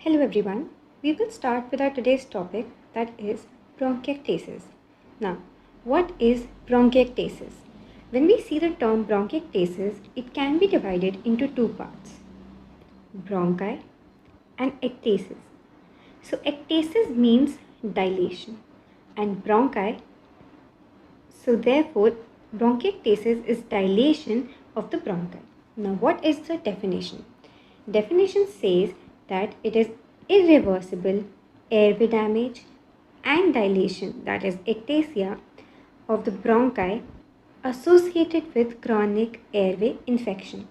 Hello everyone. We will start with our today's topic, that is bronchiectasis. Now, what is bronchiectasis? When we see the term bronchiectasis, it can be divided into two parts, bronchi and ectasis. So ectasis means dilation and bronchi. So therefore, bronchiectasis is dilation of the bronchi. Now, what is the definition? Definition says that it is irreversible airway damage and dilation, that is ectasia, of the bronchi associated with chronic airway infection.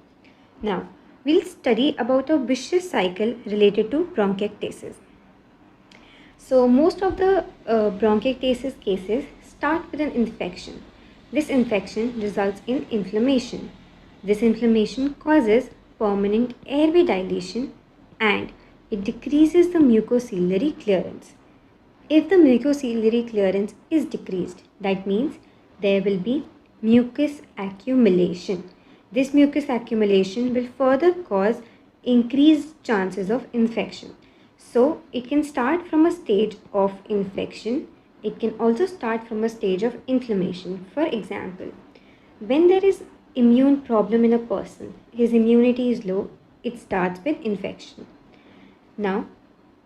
Now, we'll study about a vicious cycle related to bronchiectasis. So, most of the bronchiectasis cases start with an infection. This infection results in inflammation. This inflammation causes permanent airway dilation and it decreases the mucociliary clearance. If the mucociliary clearance is decreased, that means there will be mucus accumulation. This mucus accumulation will further cause increased chances of infection. So it can start from a stage of infection. It can also start from a stage of inflammation. For example, when there is immune problem in a person, his immunity is low, it starts with infection. Now,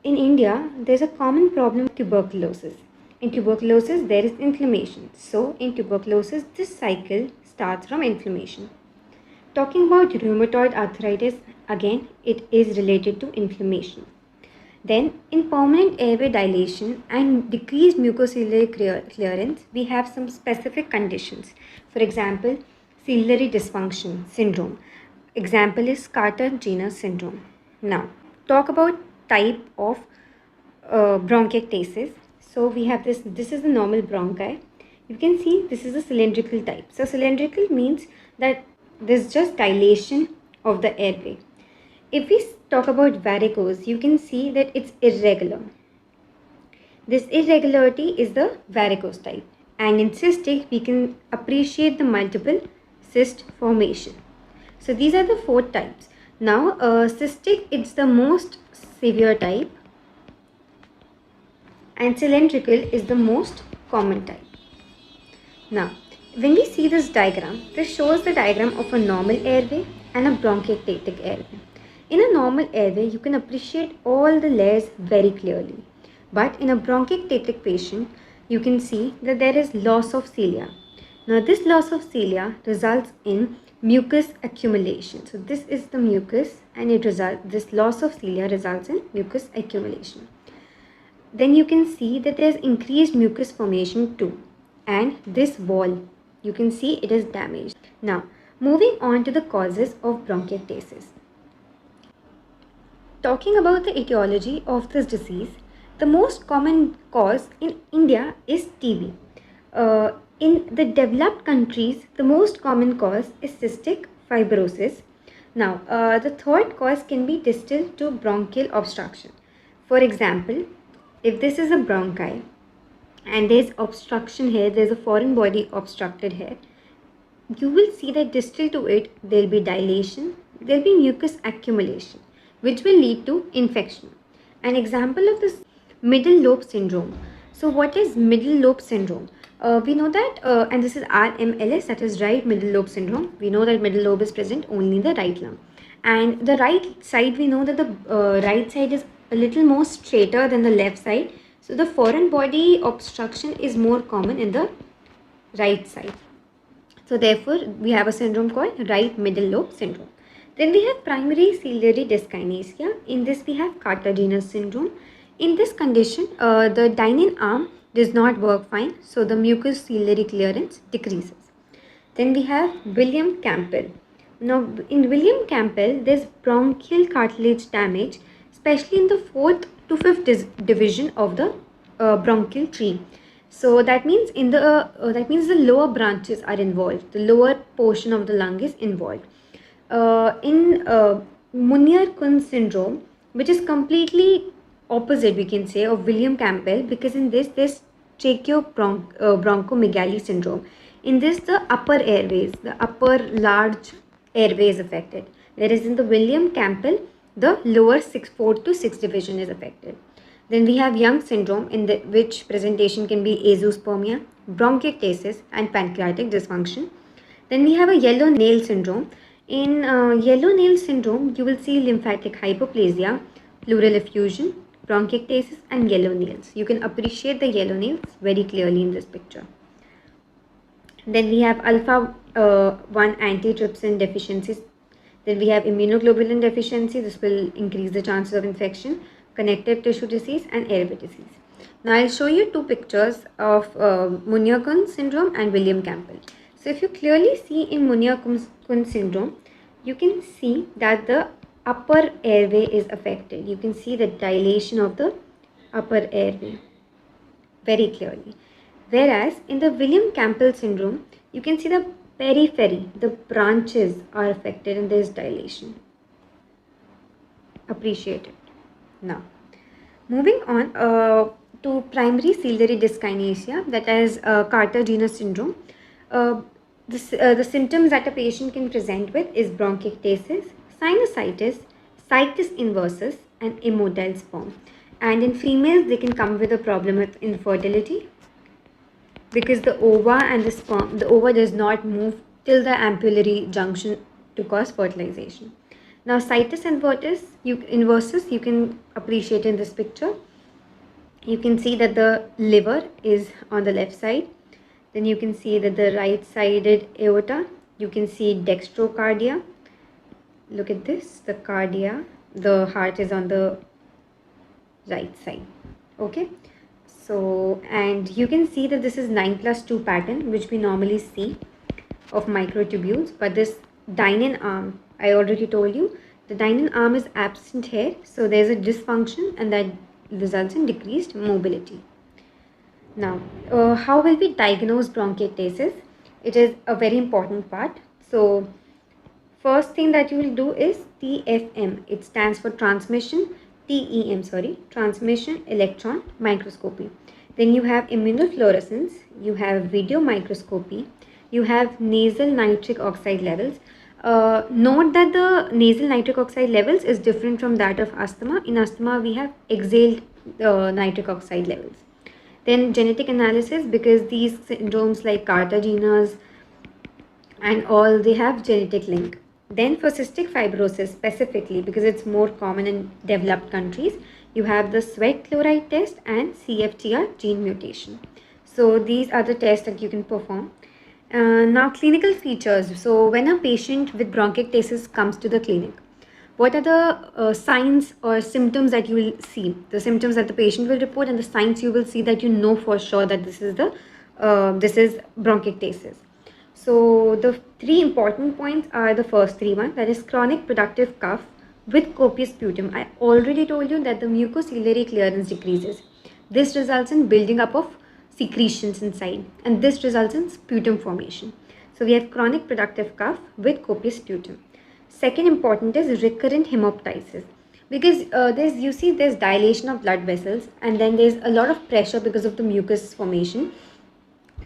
in India, there's a common problem of tuberculosis. In tuberculosis, there is inflammation. So, in tuberculosis, this cycle starts from inflammation. Talking about rheumatoid arthritis, again, it is related to inflammation. Then, in permanent airway dilation and decreased mucociliary clearance, we have some specific conditions. For example, ciliary dysfunction syndrome. Example is Carter-Jenner syndrome. Now, talk about type of bronchiectasis. So we have this is the normal bronchi. You can see this is a cylindrical type. So cylindrical means that there's just dilation of the airway. If we talk about varicose, you can see that it's irregular. This irregularity is the varicose type. And in cystic, we can appreciate the multiple cyst formation. So these are the four types. Now, cystic, it's the most severe type and cylindrical is the most common type. Now, when we see this diagram, this shows the diagram of a normal airway and a bronchiectatic airway. In a normal airway, you can appreciate all the layers very clearly. But in a bronchiectatic patient, you can see that there is loss of cilia. Now, this loss of cilia results in mucus accumulation. So this is the mucus and this loss of cilia results in mucus accumulation. Then you can see that there is increased mucus formation too, and this wall, you can see it is damaged. Now, moving on to the causes of bronchiectasis. Talking about the etiology of this disease, the most common cause in India is TB. In the developed countries, the most common cause is cystic fibrosis. Now, the third cause can be distal to bronchial obstruction. For example, if this is a bronchi and there's obstruction here, there's a foreign body obstructed here, you will see that distal to it, there will be dilation, there will be mucus accumulation, which will lead to infection. An example of this middle lobe syndrome. So what is middle lobe syndrome? We know that, and this is RMLS, that is right middle lobe syndrome. We know that middle lobe is present only in the right lung. And the right side, we know that the right side is a little more straighter than the left side. So the foreign body obstruction is more common in the right side. So therefore, we have a syndrome called right middle lobe syndrome. Then we have primary ciliary dyskinesia. In this, we have Carter-Jenner syndrome. In this condition, the dynein arm does not work fine, so the mucous ciliary clearance decreases. Then we have William Campbell. Now, in William Campbell, there's bronchial cartilage damage, especially in the 4th to 5th division of the bronchial tree. So that means the lower branches are involved. The lower portion of the lung is involved. In Munier-Kun syndrome, which is completely opposite, we can say, of William Campbell, because in this there's tracheobronchomegaly syndrome. In this, the upper airways, the upper large airway is affected, whereas in the William Campbell, the lower 4th to 6th division is affected. Then we have Young syndrome, in which presentation can be azoospermia, bronchiectasis, and pancreatic dysfunction. Then we have a yellow nail syndrome. In yellow nail syndrome, you will see lymphatic hypoplasia, pleural effusion, bronchiectasis, and yellow nails. You can appreciate the yellow nails very clearly in this picture. Then we have alpha 1 antitrypsin deficiencies. Then we have immunoglobulin deficiency. This will increase the chances of infection, connective tissue disease, and airway disease. Now I'll show you two pictures of Munyakun syndrome and William Campbell. So if you clearly see in Munyakun syndrome, you can see that the upper airway is affected. You can see the dilation of the upper airway very clearly. Whereas in the William Campbell syndrome, you can see the periphery, the branches are affected and there is dilation. Appreciate it. Now, moving on to primary ciliary dyskinesia, that is Carter-Genus syndrome. The symptoms that a patient can present with is bronchiectasis, sinusitis, situs inversus, and immotile sperm. And in females, they can come with a problem with infertility because the ova and the sperm, the ova does not move till the ampullary junction to cause fertilization. Now, situs inversus, you can appreciate in this picture. You can see that the liver is on the left side. Then you can see that the right-sided aorta. You can see dextrocardia. Look at this, the cardia, the heart is on the right side. Okay. So, and you can see that this is 9+2 pattern, which we normally see of microtubules. But this Dynan arm, I already told you, the Dynan arm is absent here. So, there is a dysfunction and that results in decreased mobility. Now, how will we diagnose bronchiectasis? It is a very important part. So, first thing that you will do is TFM. It stands for transmission electron microscopy. Then you have immunofluorescence, you have video microscopy, you have nasal nitric oxide levels. Note that the nasal nitric oxide levels is different from that of asthma. In asthma, we have exhaled nitric oxide levels. Then genetic analysis, because these syndromes like Carter-Genus and all, they have genetic link. Then for cystic fibrosis specifically, because it's more common in developed countries, you have the sweat chloride test and CFTR gene mutation. So these are the tests that you can perform. Now clinical features. So when a patient with bronchiectasis comes to the clinic, what are the signs or symptoms that you will see? The symptoms that the patient will report and the signs you will see that you know for sure that this is bronchiectasis. So the three important points are the first three ones, that is chronic productive cough with copious sputum. I already told you that the mucociliary clearance decreases. This results in building up of secretions inside and this results in sputum formation. So we have chronic productive cough with copious sputum. Second important is recurrent hemoptysis, because there's dilation of blood vessels and then there's a lot of pressure because of the mucus formation.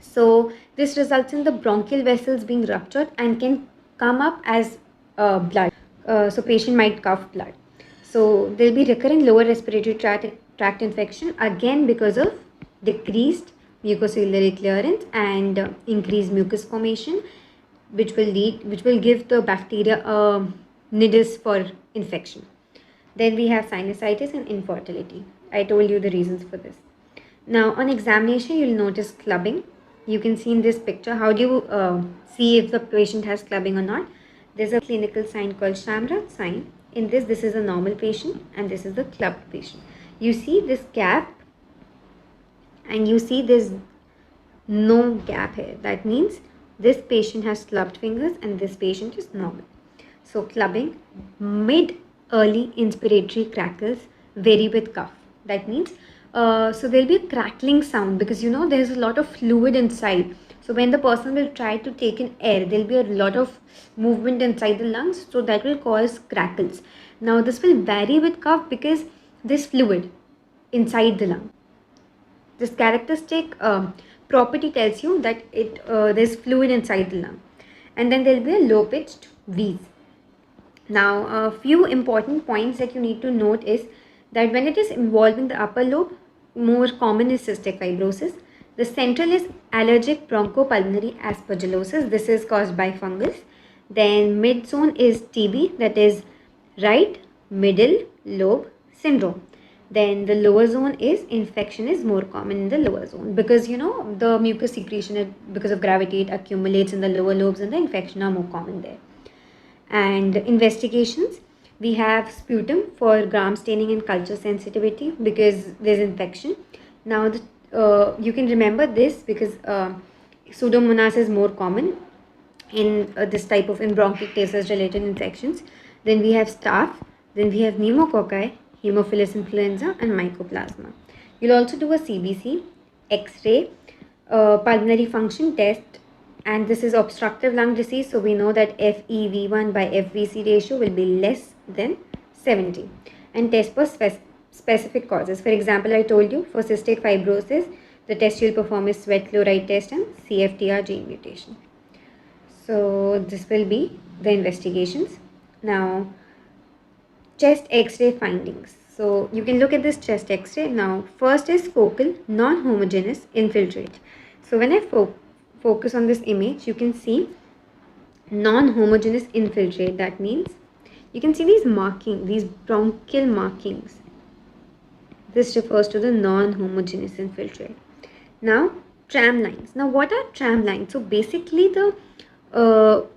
So this results in the bronchial vessels being ruptured and can come up as blood. So patient might cough blood. So there will be recurrent lower respiratory tract infection, again because of decreased mucociliary clearance and increased mucus formation, which will give the bacteria a nidus for infection. Then we have sinusitis and infertility. I told you the reasons for this. Now on examination, you'll notice clubbing. You can see in this picture, how do you see if the patient has clubbing or not? There's a clinical sign called Shamrat sign. In this is a normal patient and this is the clubbed patient. You see this gap and you see there's no gap here. That means this patient has clubbed fingers and this patient is normal. So clubbing, mid-early inspiratory crackles vary with cough. That means so there'll be a crackling sound because there's a lot of fluid inside. So when the person will try to take in air, there'll be a lot of movement inside the lungs. So that will cause crackles. Now this will vary with cough because there's fluid inside the lung. This characteristic property tells you that there's fluid inside the lung. And then there'll be a low-pitched wheeze. Now, a few important points that you need to note is that when it is involving the upper lobe, more common is cystic fibrosis. The central is allergic bronchopulmonary aspergillosis. This is caused by fungus. Then mid zone is TB, that is right middle lobe syndrome. Then the lower zone is infection is more common in the lower zone because the mucus secretion, because of gravity, it accumulates in the lower lobes and the infection are more common there. And investigations, we have sputum for gram staining and culture sensitivity because there's infection. Now you can remember this because Pseudomonas is more common in this type of in bronchiectasis related infections. Then we have staph, then we have pneumococci, Haemophilus influenza and mycoplasma. You'll also do a CBC, X-ray, pulmonary function test, and this is obstructive lung disease, so we know that FEV1 by FVC ratio will be less than 70. And test for specific causes. For example, I told you for cystic fibrosis, the test you'll perform is sweat chloride test and CFTR gene mutation. So this will be the investigations. Now, chest X-ray findings. So you can look at this chest X-ray. Now, first is focal non-homogeneous infiltrate. So when I focus on this image, you can see non-homogeneous infiltrate. That means you can see these markings, these bronchial markings. This refers to the non-homogeneous infiltrate. Now, tram lines. Now, what are tram lines? So basically the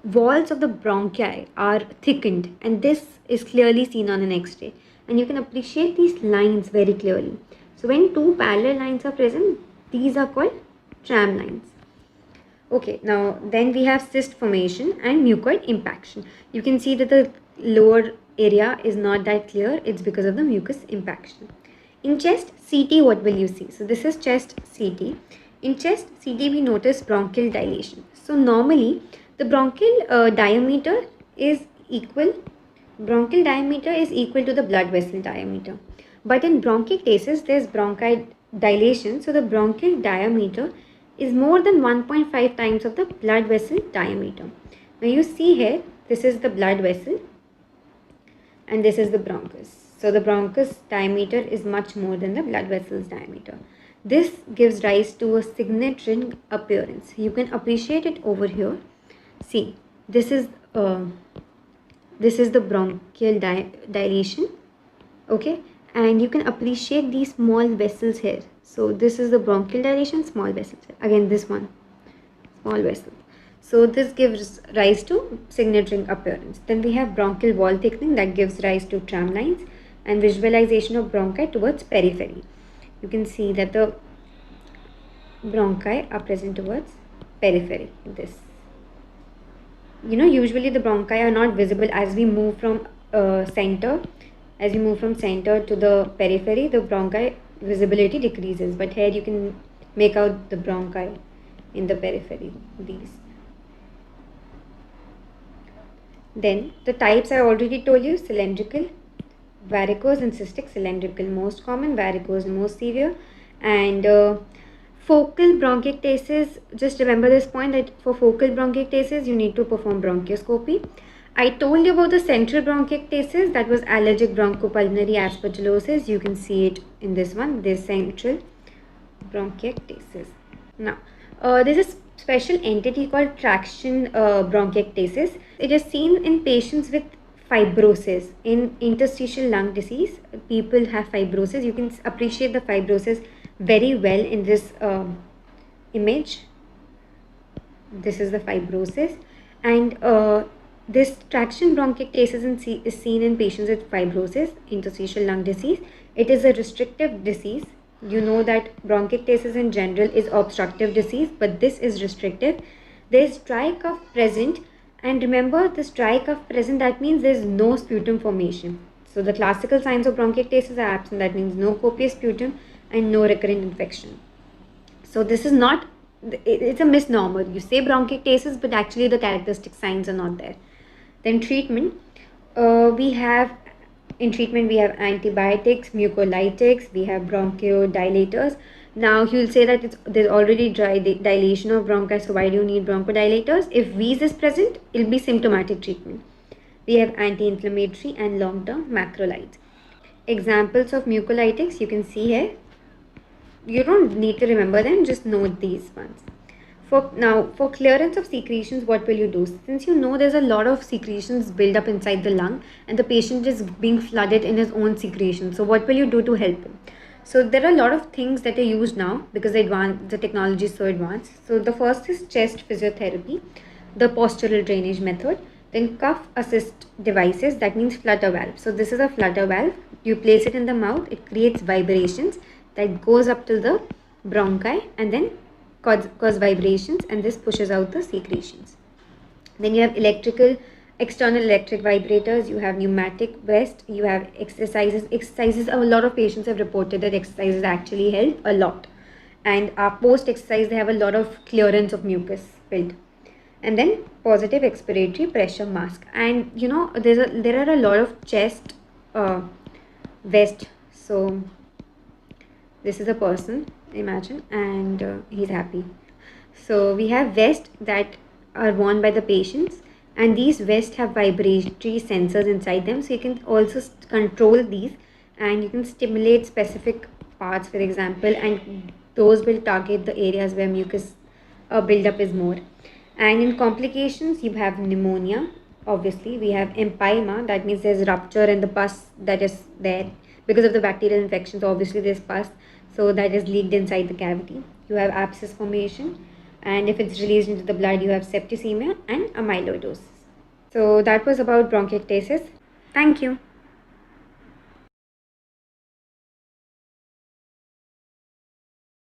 walls of the bronchi are thickened, and this is clearly seen on an X-ray, and you can appreciate these lines very clearly. So when two parallel lines are present, these are called tram lines. Okay, now then we have cyst formation and mucoid impaction. You can see that the lower area is not that clear. It's because of the mucus impaction. In chest CT, what will you see? So this is chest CT. In chest CT, we notice bronchial dilation. So normally the bronchial diameter is equal. Bronchial diameter is equal to the blood vessel diameter. But in bronchiectasis, there's bronchi dilation. So the bronchial diameter is more than 1.5 times of the blood vessel diameter. Now you see here, this is the blood vessel and this is the bronchus. So the bronchus diameter is much more than the blood vessel's diameter. This gives rise to a signet ring appearance. You can appreciate it over here. See, this is the bronchial dilation, okay, and you can appreciate these small vessels here. So this is the bronchial dilation, small vessels. Again, this one, small vessel. So this gives rise to signet ring appearance. Then we have bronchial wall thickening that gives rise to tram lines and visualization of bronchi towards periphery. You can see that the bronchi are present towards periphery. This. Usually the bronchi are not visible as we move from center. As you move from center to the periphery, the bronchi visibility decreases. But here you can make out the bronchi in the periphery. These. Then the types I already told you: cylindrical, varicose and cystic. Cylindrical most common, varicose most severe, and focal bronchiectasis. Just remember this point that for focal bronchiectasis you need to perform bronchoscopy. I told you about the central bronchiectasis, that was allergic bronchopulmonary aspergillosis. You can see it in this one, this central bronchiectasis. Now, there's a special entity called traction bronchiectasis. It is seen in patients with fibrosis. In interstitial lung disease, people have fibrosis. You can appreciate the fibrosis very well in this image. This is the fibrosis, and this traction bronchiectasis is seen in patients with fibrosis, interstitial lung disease. It is a restrictive disease. You know that bronchiectasis in general is obstructive disease, but this is restrictive. There is dry cough present, and remember this dry cough present, that means there is no sputum formation. So the classical signs of bronchiectasis are absent. That means no copious sputum and no recurrent infection. So this is not, it's a misnomer. You say bronchiectasis, but actually the characteristic signs are not there. Then treatment, we have antibiotics, mucolytics, we have bronchodilators. Now you'll say that there's already dry dilation of bronchi, so why do you need bronchodilators? If wheeze is present, it'll be symptomatic treatment. We have anti-inflammatory and long-term macrolides. Examples of mucolytics you can see here. You don't need to remember them, just note these ones. For clearance of secretions, what will you do? Since you know there's a lot of secretions build up inside the lung and the patient is being flooded in his own secretions, so what will you do to help him? So there are a lot of things that are used now because the technology is so advanced. So the first is chest physiotherapy, the postural drainage method, then cuff assist devices, that means flutter valve. So this is a flutter valve. You place it in the mouth, it creates vibrations that goes up to the bronchi and then cause vibrations, and this pushes out the secretions. Then you have external electric vibrators, you have pneumatic vest, you have exercises. A lot of patients have reported that exercises actually help a lot, and post exercise they have a lot of clearance of mucus built. And then positive expiratory pressure mask, and you know there are a lot of chest vest. So this is a person, imagine, and he's happy. So we have vests that are worn by the patients, and these vests have vibratory sensors inside them, so you can also control these and you can stimulate specific parts, for example, and those will target the areas where mucus buildup is more. And in complications, you have pneumonia. Obviously, we have empyema, that means there's rupture in the pus that is there because of the bacterial infections. Obviously, there's pus, so that is leaked inside the cavity. You have abscess formation, and if it's released into the blood, you have septicemia and amyloidosis. So that was about bronchiectasis. Thank you.